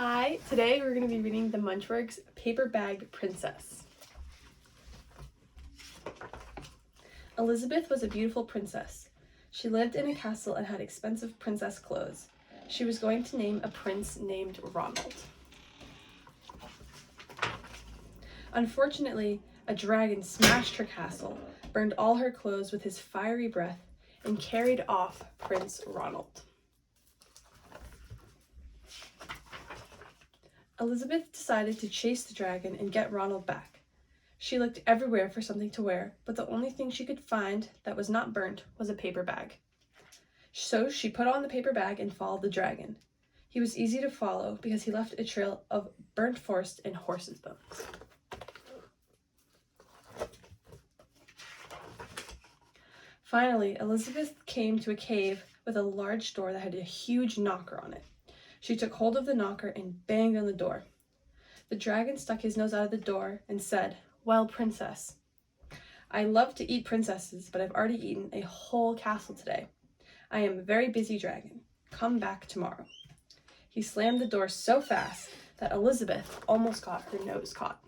Hi, today we're going to be reading the Munchworks Paper Bag Princess. Elizabeth was a beautiful princess. She lived in a castle and had expensive princess clothes. She was going to name a prince named Ronald. Unfortunately, a dragon smashed her castle, burned all her clothes with his fiery breath, and carried off Prince Ronald. Elizabeth decided to chase the dragon and get Ronald back. She looked everywhere for something to wear, but the only thing she could find that was not burnt was a paper bag. So she put on the paper bag and followed the dragon. He was easy to follow because he left a trail of burnt forest and horse's bones. Finally, Elizabeth came to a cave with a large door that had a huge knocker on it. She took hold of the knocker and banged on the door. The dragon stuck his nose out of the door and said, "Well, princess, I love to eat princesses, but I've already eaten a whole castle today. I am a very busy dragon. Come back tomorrow." He slammed the door so fast that Elizabeth almost got her nose caught.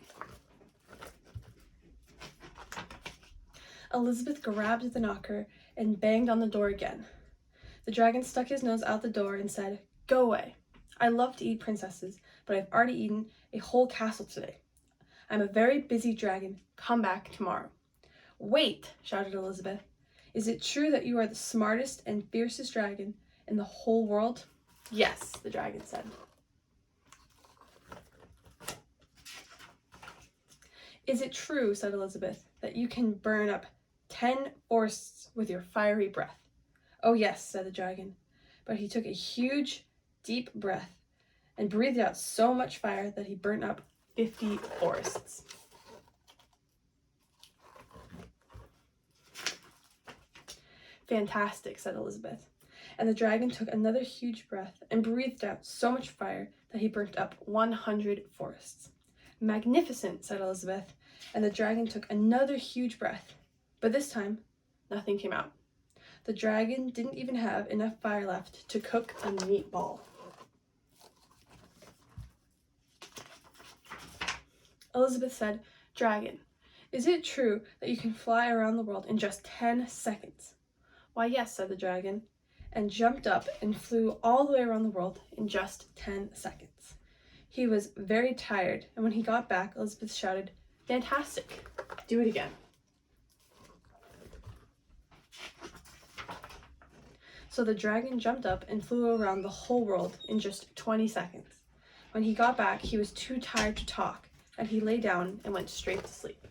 Elizabeth grabbed the knocker and banged on the door again. The dragon stuck his nose out the door and said, "Go away. I love to eat princesses, but I've already eaten a whole castle today. I'm a very busy dragon. Come back tomorrow." "Wait," shouted Elizabeth. "Is it true that you are the smartest and fiercest dragon in the whole world?" "Yes," the dragon said. "Is it true," said Elizabeth, "that you can burn up 10 forests with your fiery breath?" "Oh yes," said the dragon, but he took a huge, deep breath and breathed out so much fire that he burnt up 50 forests. "Fantastic," said Elizabeth, and the dragon took another huge breath and breathed out so much fire that he burnt up 100 forests. "Magnificent," said Elizabeth, and the dragon took another huge breath, but this time nothing came out. The dragon didn't even have enough fire left to cook a meatball. Elizabeth said, "Dragon, is it true that you can fly around the world in just 10 seconds? "Why, yes," said the dragon, and jumped up and flew all the way around the world in just 10 seconds. He was very tired, and when he got back, Elizabeth shouted, "Fantastic! Do it again." So the dragon jumped up and flew around the whole world in just 20 seconds. When he got back, he was too tired to talk, and he lay down and went straight to sleep.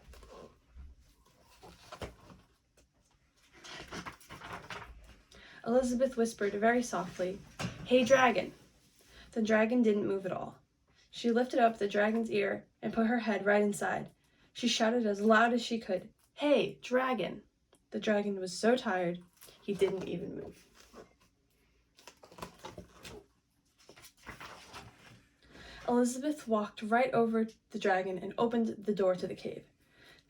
Elizabeth whispered very softly, "Hey, dragon." The dragon didn't move at all. She lifted up the dragon's ear and put her head right inside. She shouted as loud as she could, "Hey, dragon." The dragon was so tired, he didn't even move. Elizabeth walked right over the dragon and opened the door to the cave.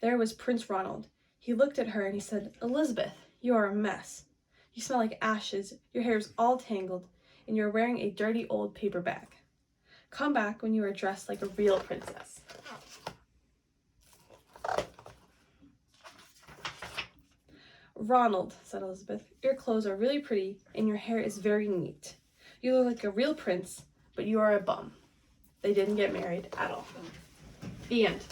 There was Prince Ronald. He looked at her and he said, "Elizabeth, you are a mess. You smell like ashes, your hair is all tangled, and you are wearing a dirty old paper bag. Come back when you are dressed like a real princess." "Ronald," said Elizabeth, "your clothes are really pretty and your hair is very neat. You look like a real prince, but you are a bum." They didn't get married at all. The end.